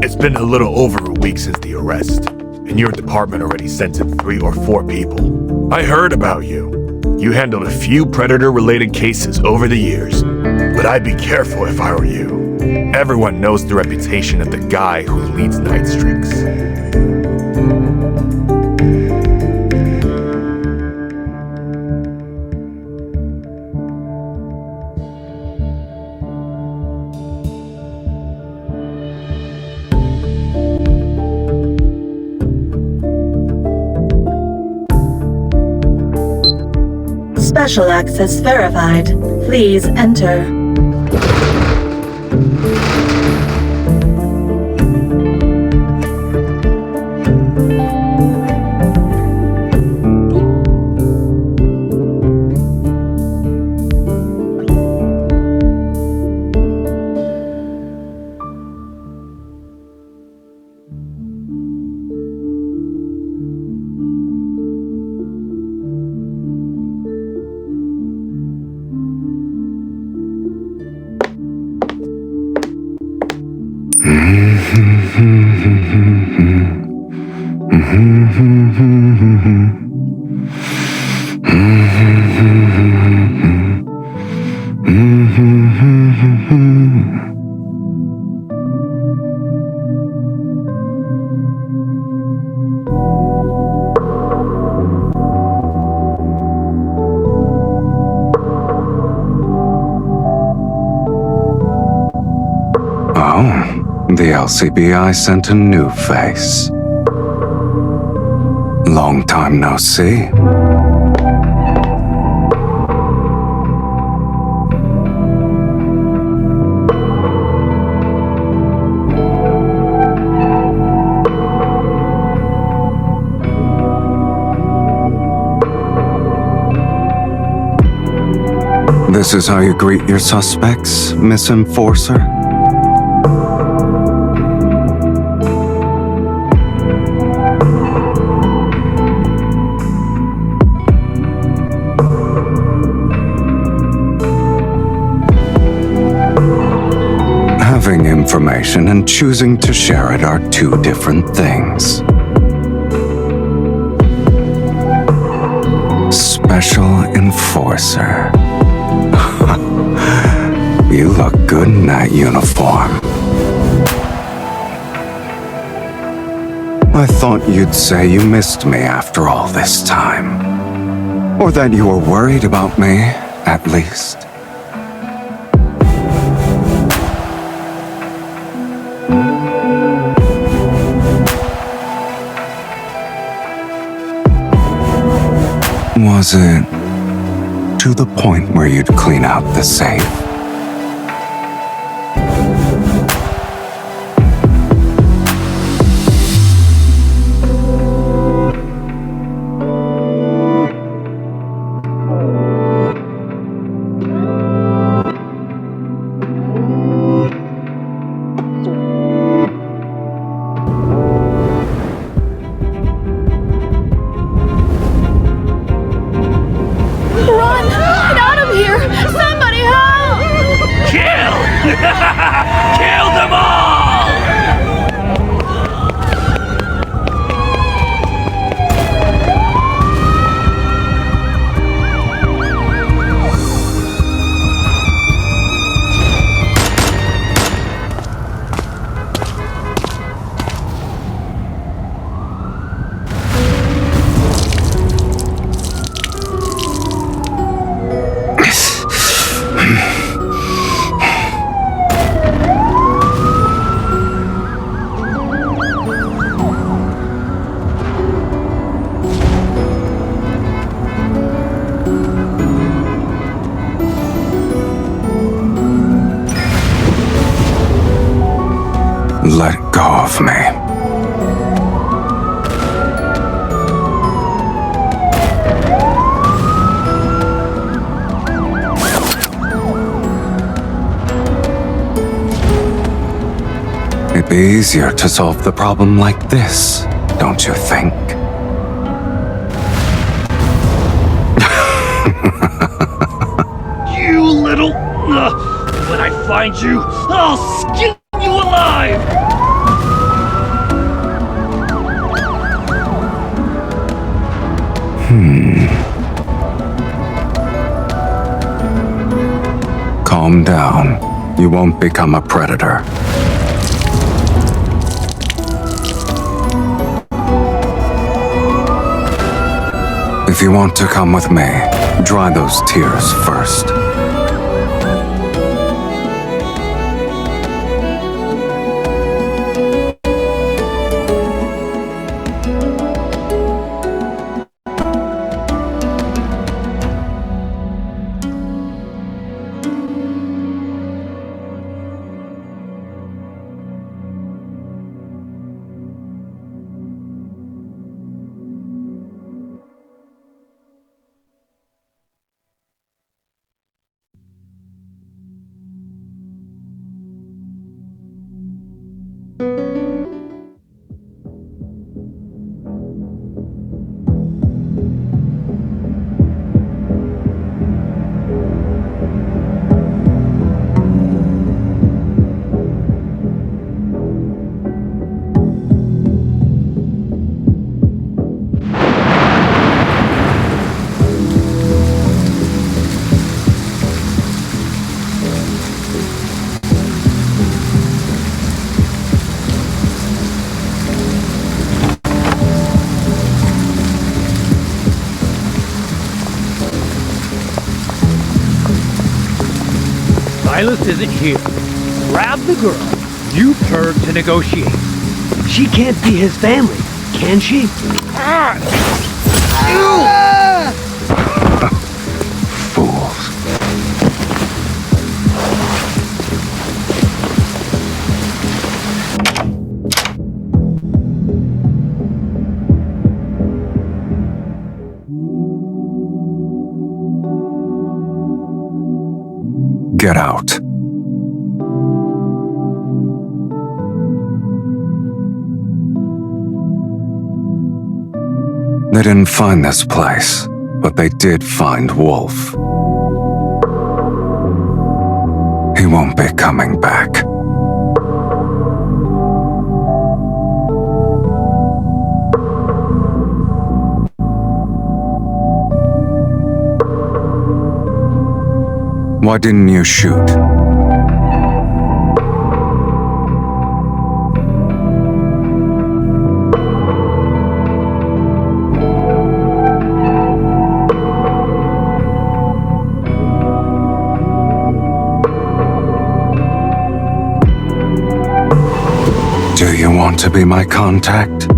It's been a little over a week since the arrest, and your department already sentenced 3 or 4 people. I heard about you. You handled a few predator-related cases over the years, but I'd be careful if I were you. Everyone knows the reputation of the guy who leads night streaks. Special access verified. Please enter. The LCBI sent a new face. Long time no see. This is how you greet your suspects, Miss Enforcer? Having information and choosing to share it are 2 different things. Special Enforcer. You look good in that uniform. I thought you'd say you missed me after all this time. Or that you were worried about me, at least. Was it to the point where you'd clean out the safe? Kill them all! Let go of me. It'd be easier to solve the problem like this, don't you think? You little... when I find you, I'll skin you alive! calm down. You won't become a predator. If you want to come with me, dry those tears first. Silas isn't here. Grab the girl. You turn to negotiate. She can't be his family, can she? Fools. Get out. They didn't find this place, but they did find Wolf. He won't be coming back. Why didn't you shoot? Do you want to be my contact?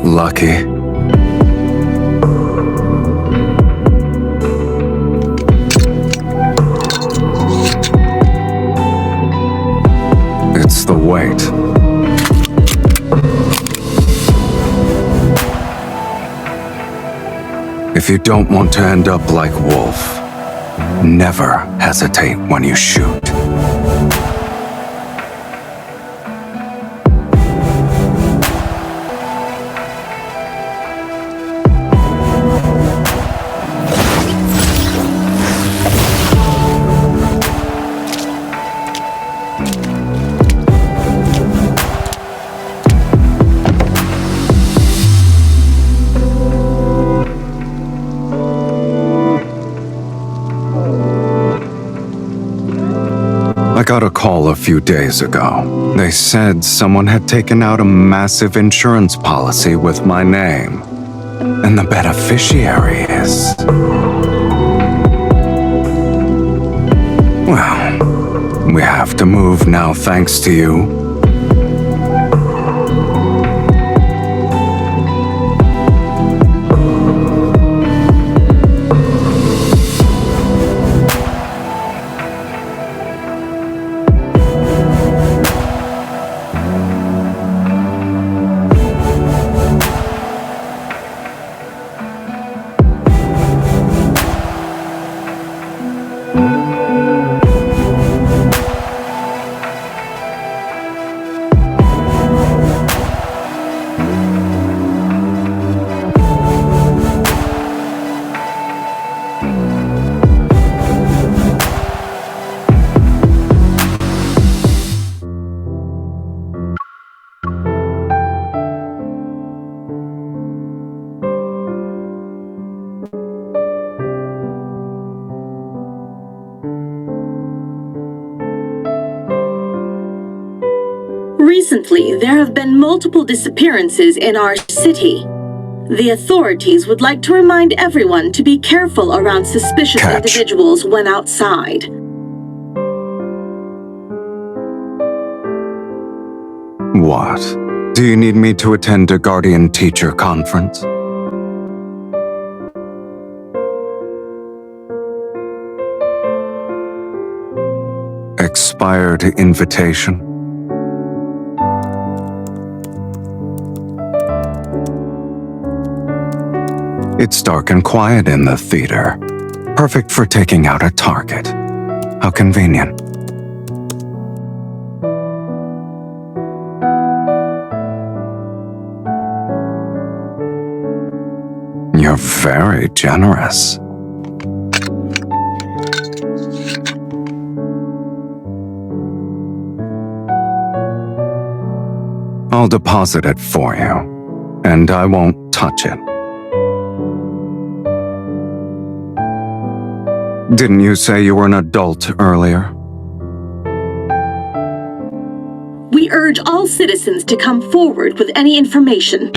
Lucky. It's the weight. If you don't want to end up like Wolf, never hesitate when you shoot. I got a call a few days ago. They said someone had taken out a massive insurance policy with my name. And the beneficiary is... Well, we have to move now thanks to you. Recently, there have been multiple disappearances in our city. The authorities would like to remind everyone to be careful around suspicious individuals when outside. What? Do you need me to attend a guardian-teacher conference? Expired invitation? It's dark and quiet in the theater. Perfect for taking out a target. How convenient. You're very generous. I'll deposit it for you, and I won't touch it. Didn't you say you were an adult earlier? We urge all citizens to come forward with any information.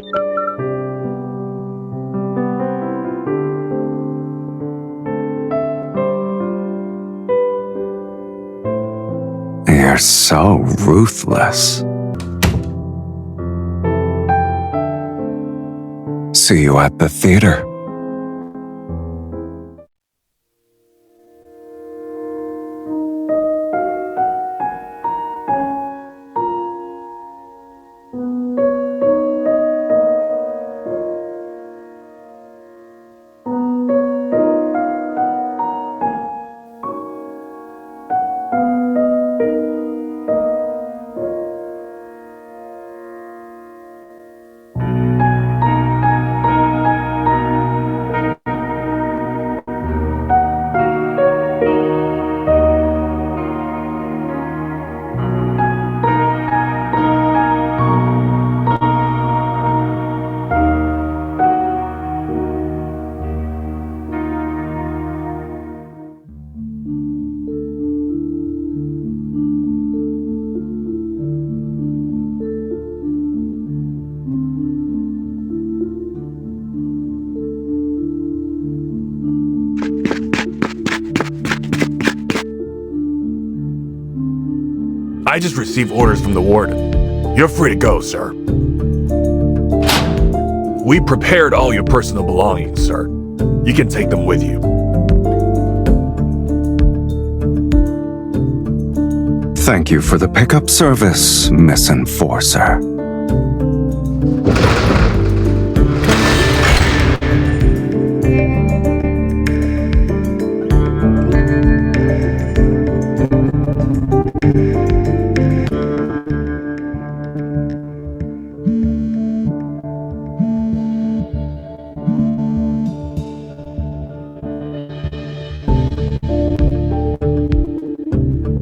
You're so ruthless. See you at the theater. I just received orders from the warden. You're free to go, sir. We prepared all your personal belongings, sir. You can take them with you. Thank you for the pickup service, Miss Enforcer.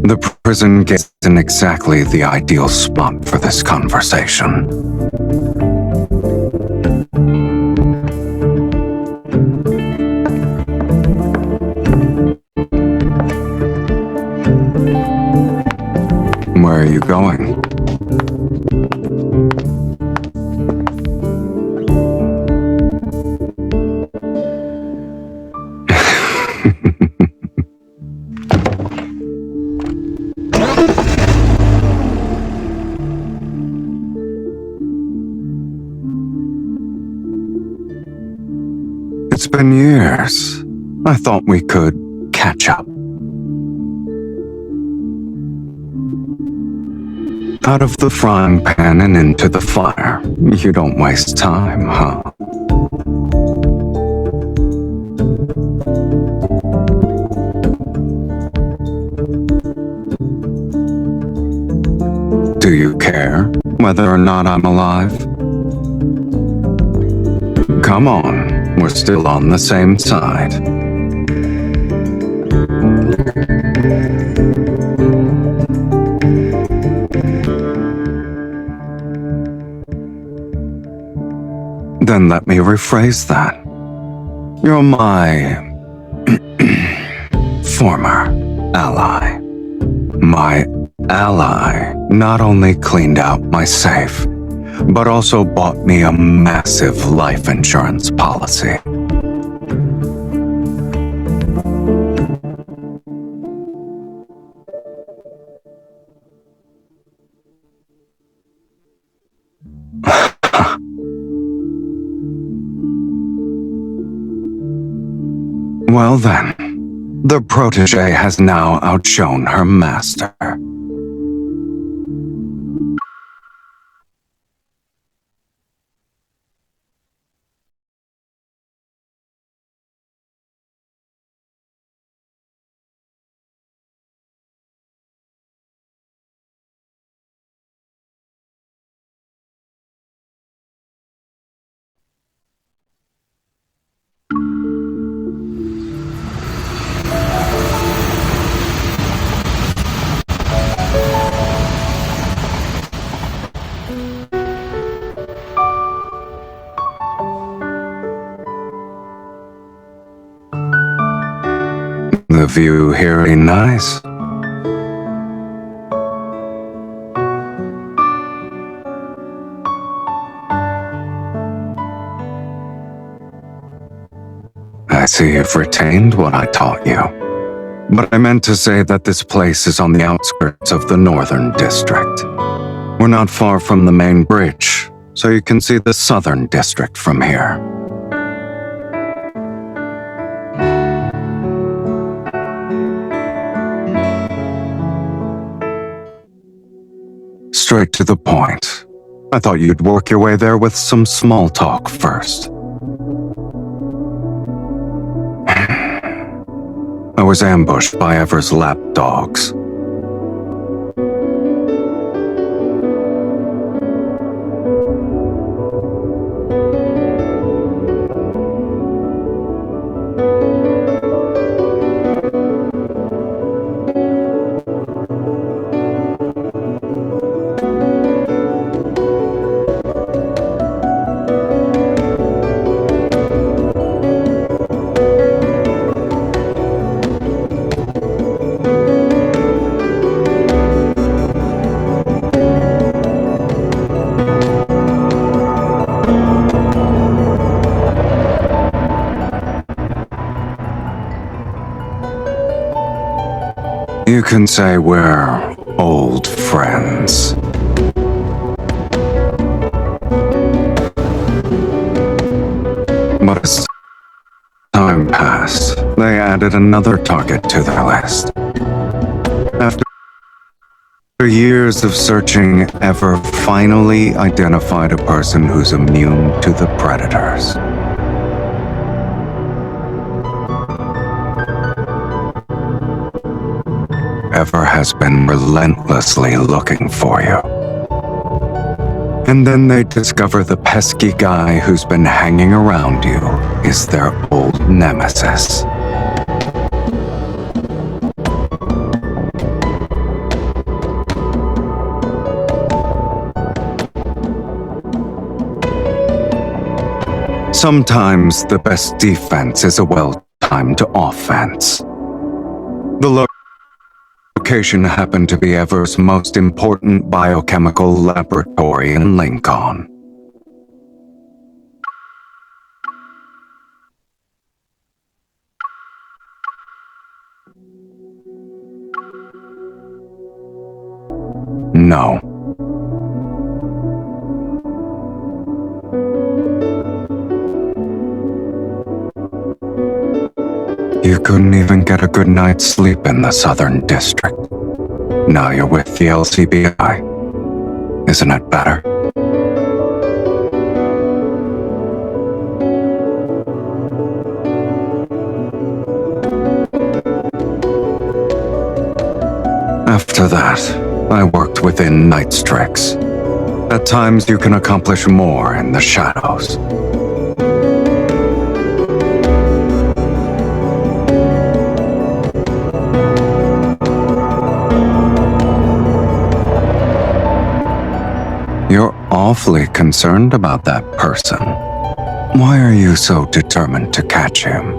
The prison gate isn't exactly the ideal spot for this conversation. Where are you going? It's been years. I thought we could catch up. Out of the frying pan and into the fire. You don't waste time, huh? Do you care whether or not I'm alive? Come on, we're still on the same side. Then let me rephrase that. You're my former ally. My ally not only cleaned out my safe, but also bought me a massive life insurance policy. Well then, the protege has now outshone her master. The view here is nice. I see you've retained what I taught you. But I meant to say that this place is on the outskirts of the Northern District. We're not far from the main bridge, so you can see the Southern District from here. Straight to the point. I thought you'd work your way there with some small talk first. I was ambushed by Ever's lapdogs. You can say we're old friends. But as time passed, they added another target to their list. After years of searching, Ever finally identified a person who's immune to the predators. Ever has been relentlessly looking for you. And then they discover the pesky guy who's been hanging around you is their old nemesis. Sometimes the best defense is a well-timed offense. The location happened to be Ever's most important biochemical laboratory in Lincoln. No. You couldn't even get a good night's sleep in the Southern District. Now you're with the LCBI. Isn't it better? After that, I worked within Nightstrix. At times you can accomplish more in the shadows. You're awfully concerned about that person. Why are you so determined to catch him?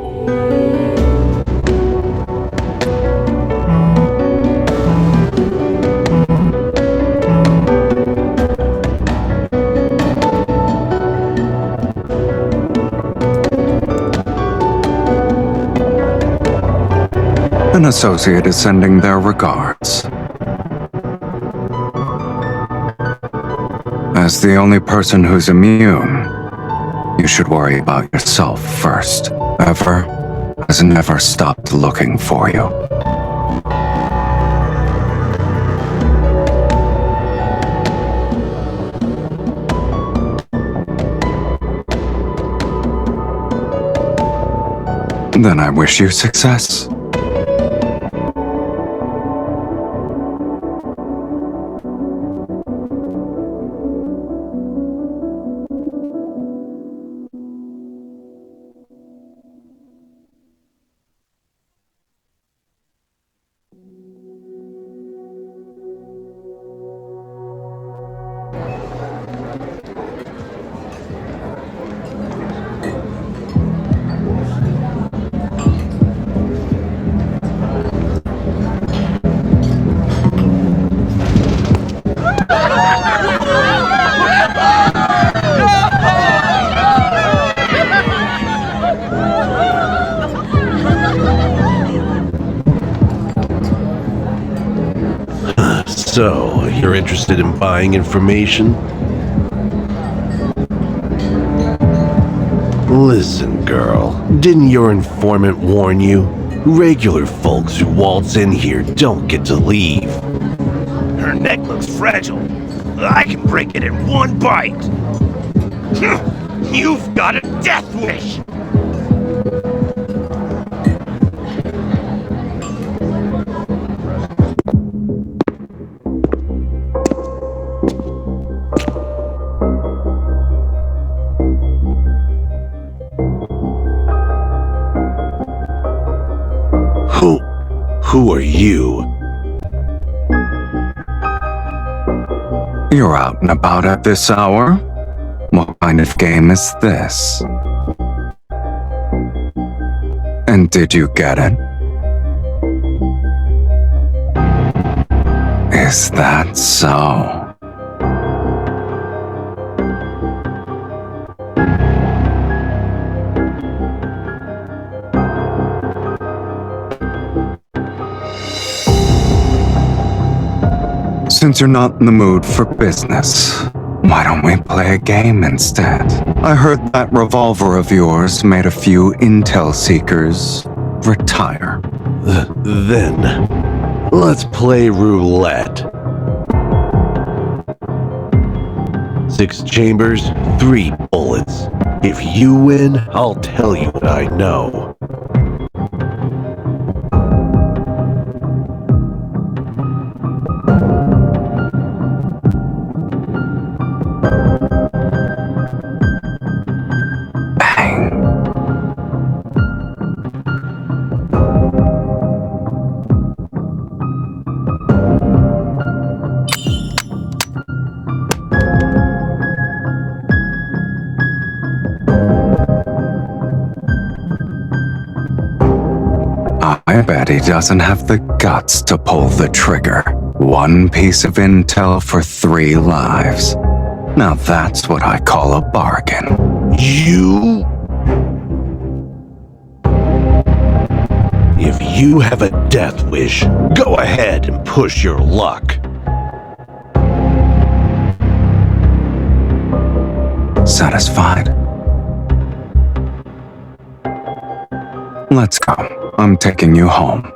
An associate is sending their regards. As the only person who's immune, you should worry about yourself first. Ever has never stopped looking for you. Then I wish you success. So, you're interested in buying information? Listen, girl, didn't your informant warn you? Regular folks who waltz in here don't get to leave. Her neck looks fragile. I can break it in one bite. You've got a death wish. Who are you? You're out and about at this hour? What kind of game is this? And did you get it? Is that so? Since you're not in the mood for business, why don't we play a game instead? I heard that revolver of yours made a few intel seekers retire. Then, let's play roulette. 6 chambers, 3 bullets. If you win, I'll tell you what I know. I bet he doesn't have the guts to pull the trigger. 1 piece of intel for 3 lives. Now that's what I call a bargain. You? If you have a death wish, go ahead and push your luck. Satisfied? Let's go. I'm taking you home.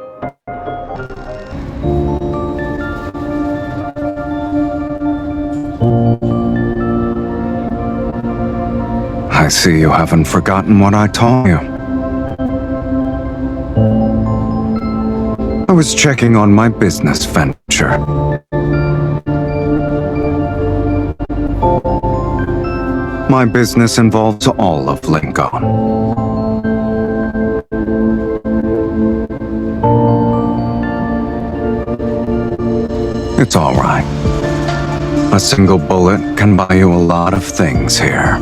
I see you haven't forgotten what I taught you. I was checking on my business venture. My business involves all of Lincoln. It's all right. A single bullet can buy you a lot of things here.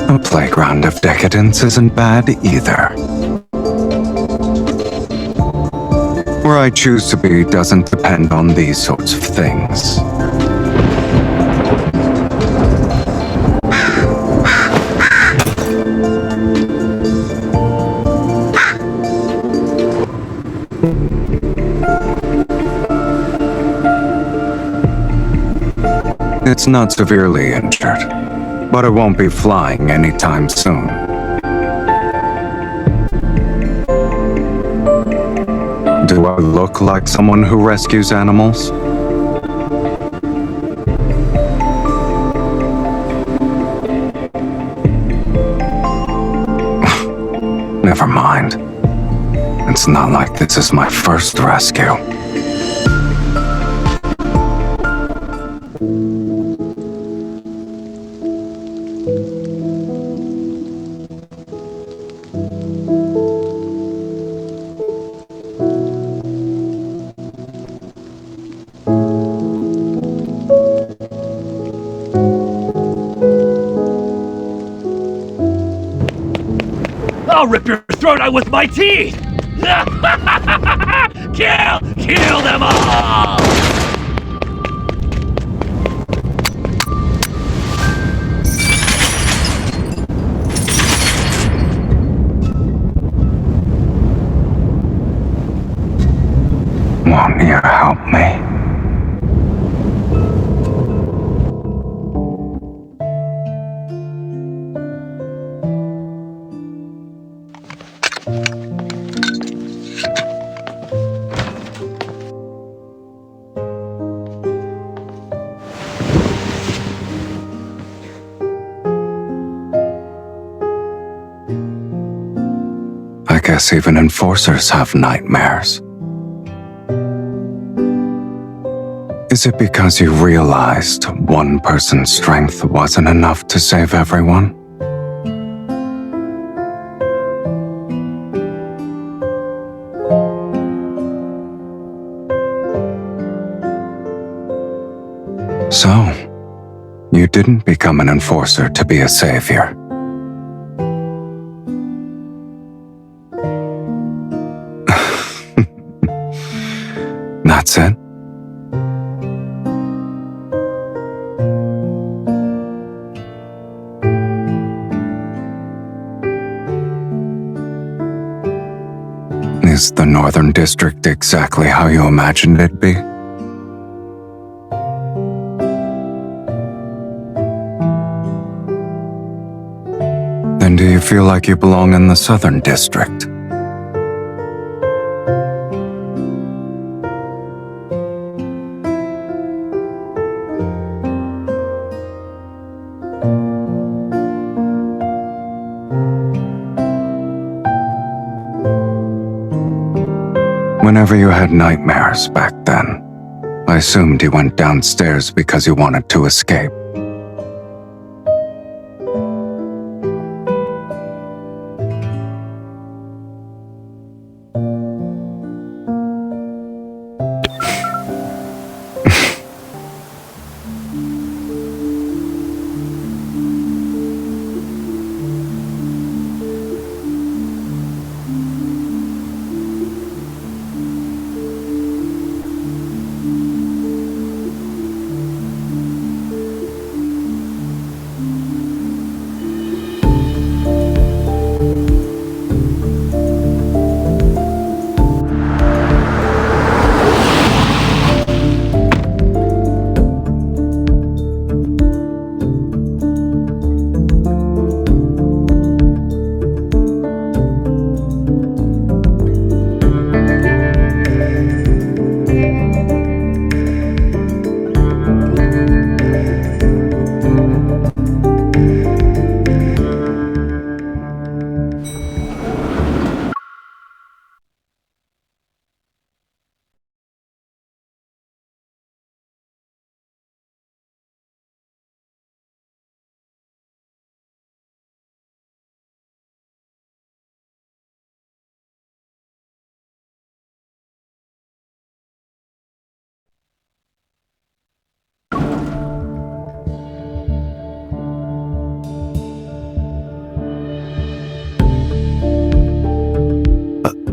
A playground of decadence isn't bad either. Where I choose to be doesn't depend on these sorts of things. It's not severely injured, but it won't be flying anytime soon. Do I look like someone who rescues animals? Never mind. It's not like this is my first rescue. I'll rip your throat out with my teeth! Kill them all! Won't you help me? I guess even enforcers have nightmares. Is it because you realized one person's strength wasn't enough to save everyone? So, you didn't become an enforcer to be a savior. That's it? Is the Northern District exactly how you imagined it'd be? Then do you feel like you belong in the Southern District? Whenever you had nightmares back then, I assumed you went downstairs because you wanted to escape.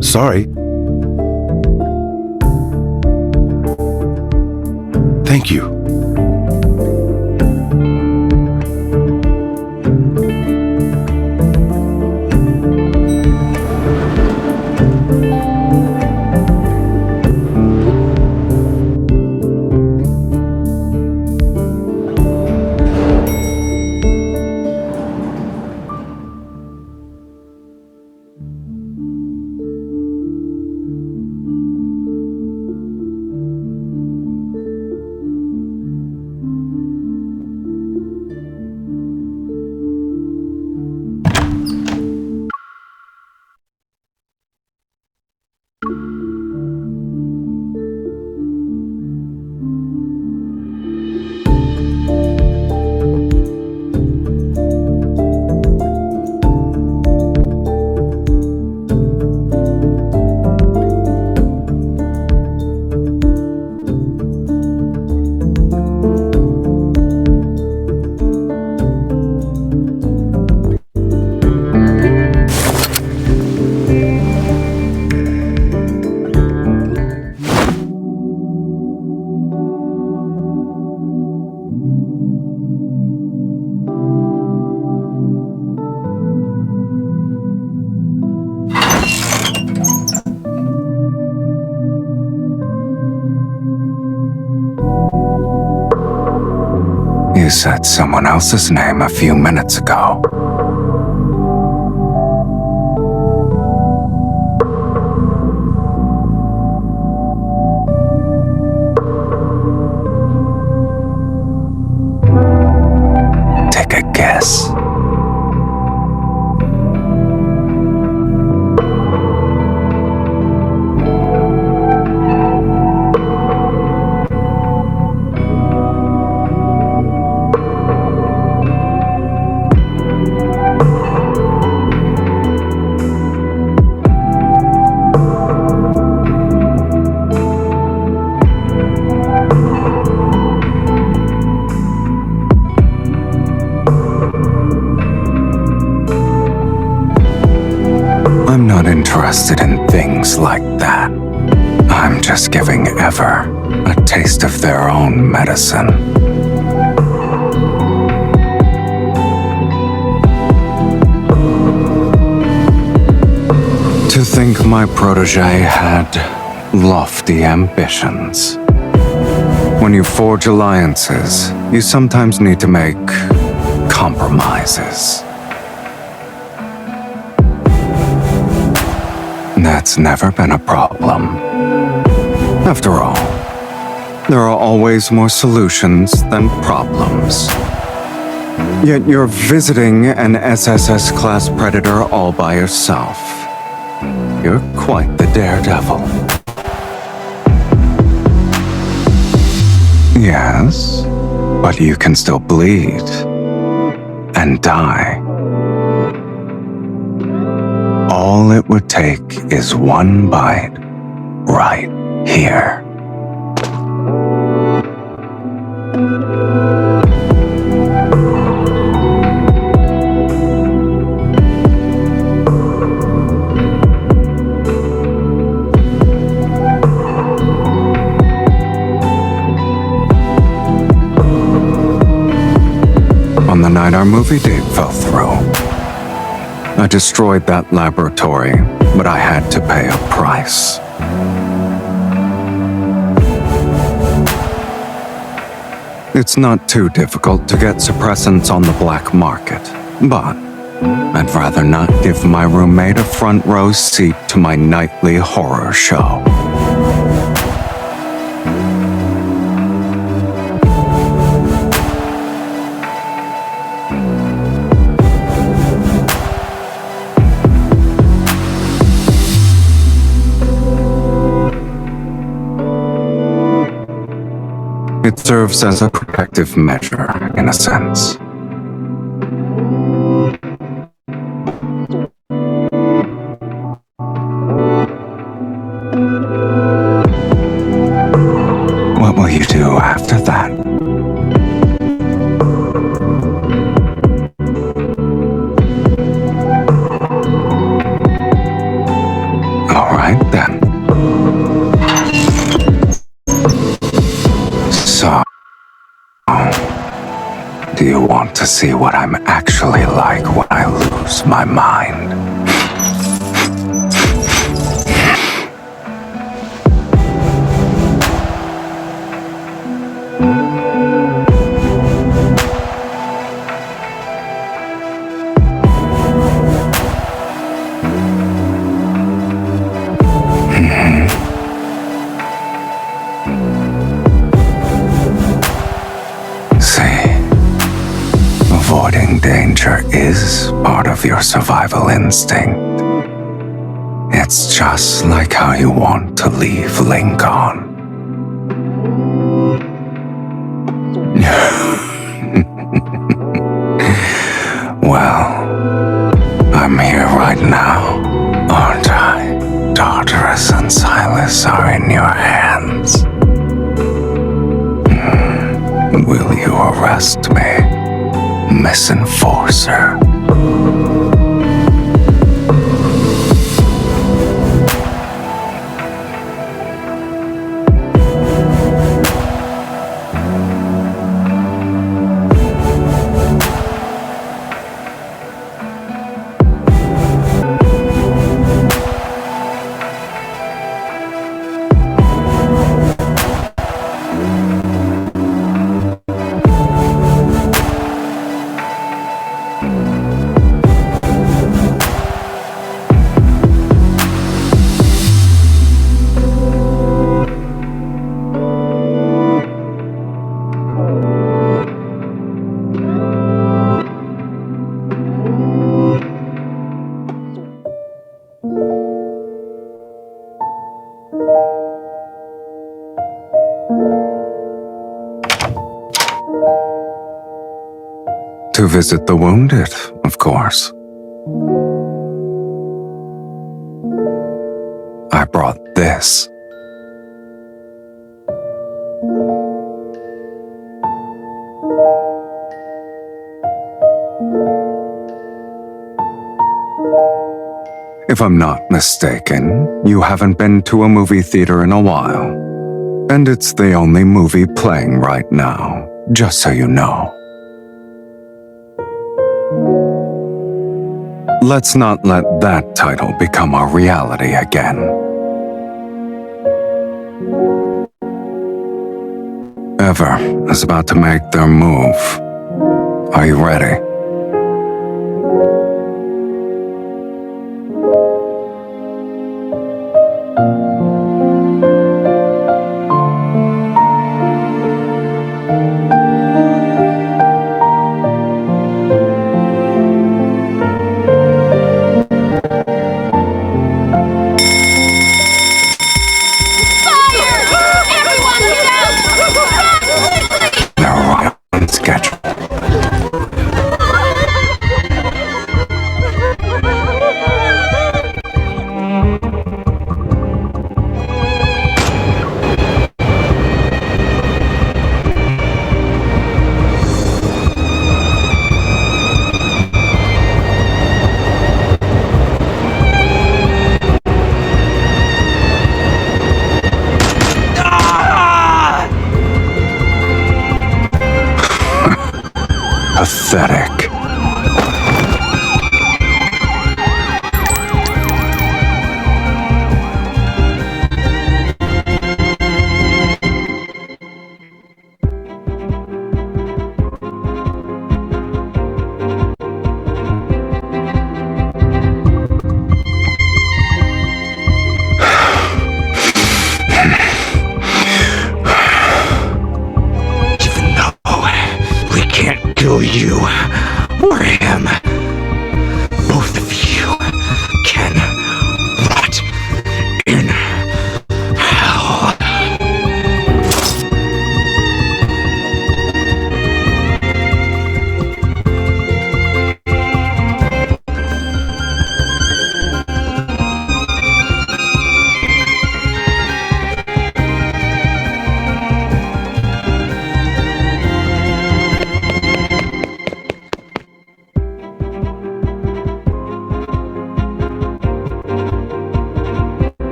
Sorry. Thank you. You said someone else's name a few minutes ago. Take a guess. I'm not interested in things like that. I'm just giving Ever a taste of their own medicine. To think my protege had lofty ambitions. When you forge alliances, you sometimes need to make compromises. That's never been a problem. After all, there are always more solutions than problems. Yet you're visiting an SSS-class predator all by yourself. You're quite the daredevil. Yes, but you can still bleed and die. All it would take is one bite right here. On the night our movie date fell through, I destroyed that laboratory, but I had to pay a price. It's not too difficult to get suppressants on the black market, but I'd rather not give my roommate a front row seat to my nightly horror show. It serves as a protective measure, in a sense. What will you do after that? All right, then. So, do you want to see what I'm actually like when I lose my mind? Avoiding danger is part of your survival instinct. It's just like how you want to leave Lincoln. Well, I'm here right now, aren't I? Tartarus and Silas are in your hands. Will you arrest me, misenforcer? To visit the wounded, of course. I brought this. If I'm not mistaken, you haven't been to a movie theater in a while. And it's the only movie playing right now, just so you know. Let's not let that title become our reality again. Ever is about to make their move. Are you ready? Pathetic. Kill you or him. Both of you can rot in hell.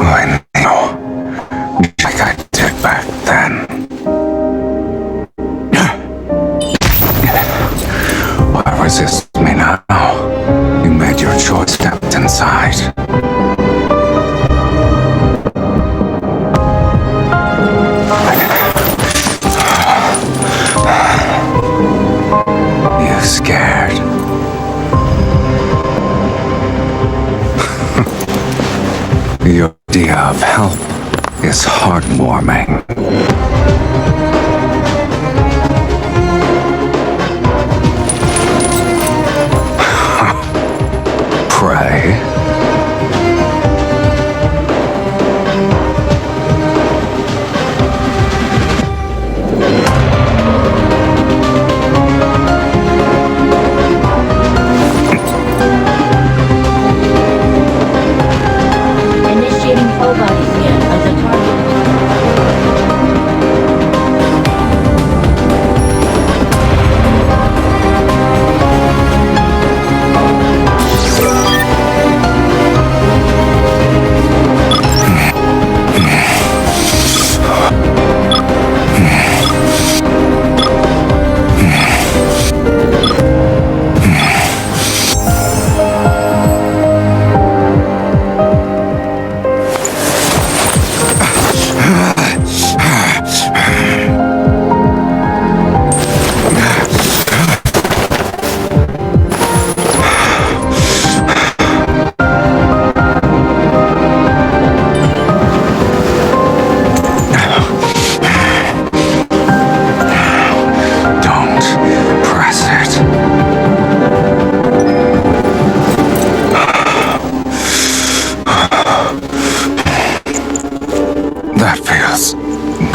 I know, like I did back then. Why resist me now? You made your choice, stepped inside. You scared? Your idea of help is heartwarming. Pray.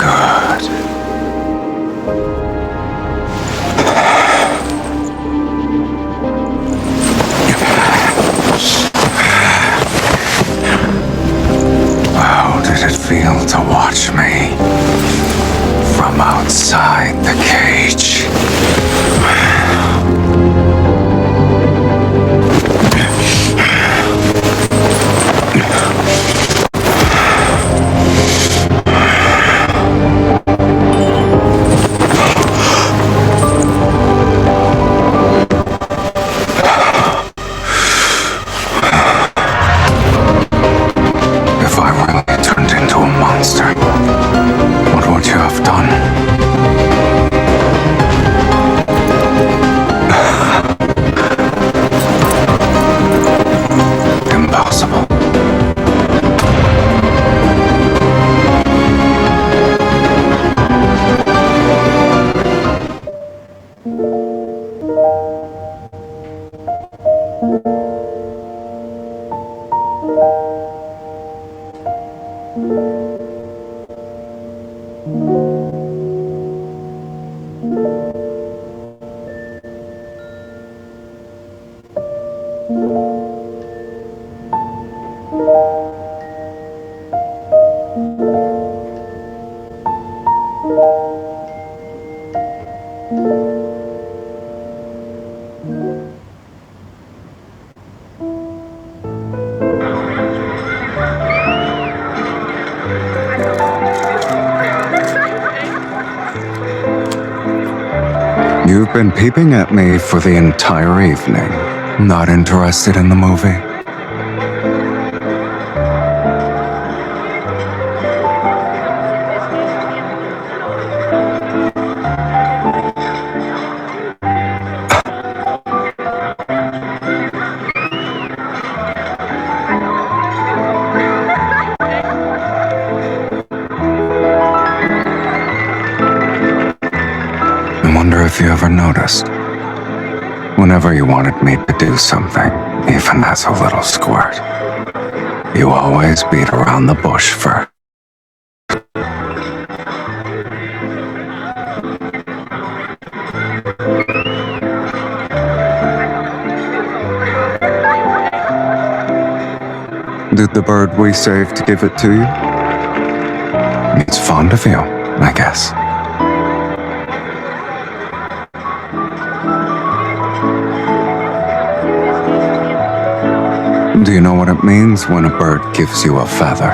Good. How did it feel to watch me from outside the cage? If I really turned into a monster, what would you have done? Impossible. You've been peeping at me for the entire evening. Not interested in the movie? I wonder if you ever noticed. Whenever you wanted me to do something, even as a little squirt, you always beat around the bush first. Did the bird we saved give it to you? It's fond of you, I guess. Do you know what it means when a bird gives you a feather?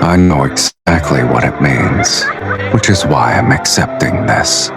I know exactly what it means, which is why I'm accepting this.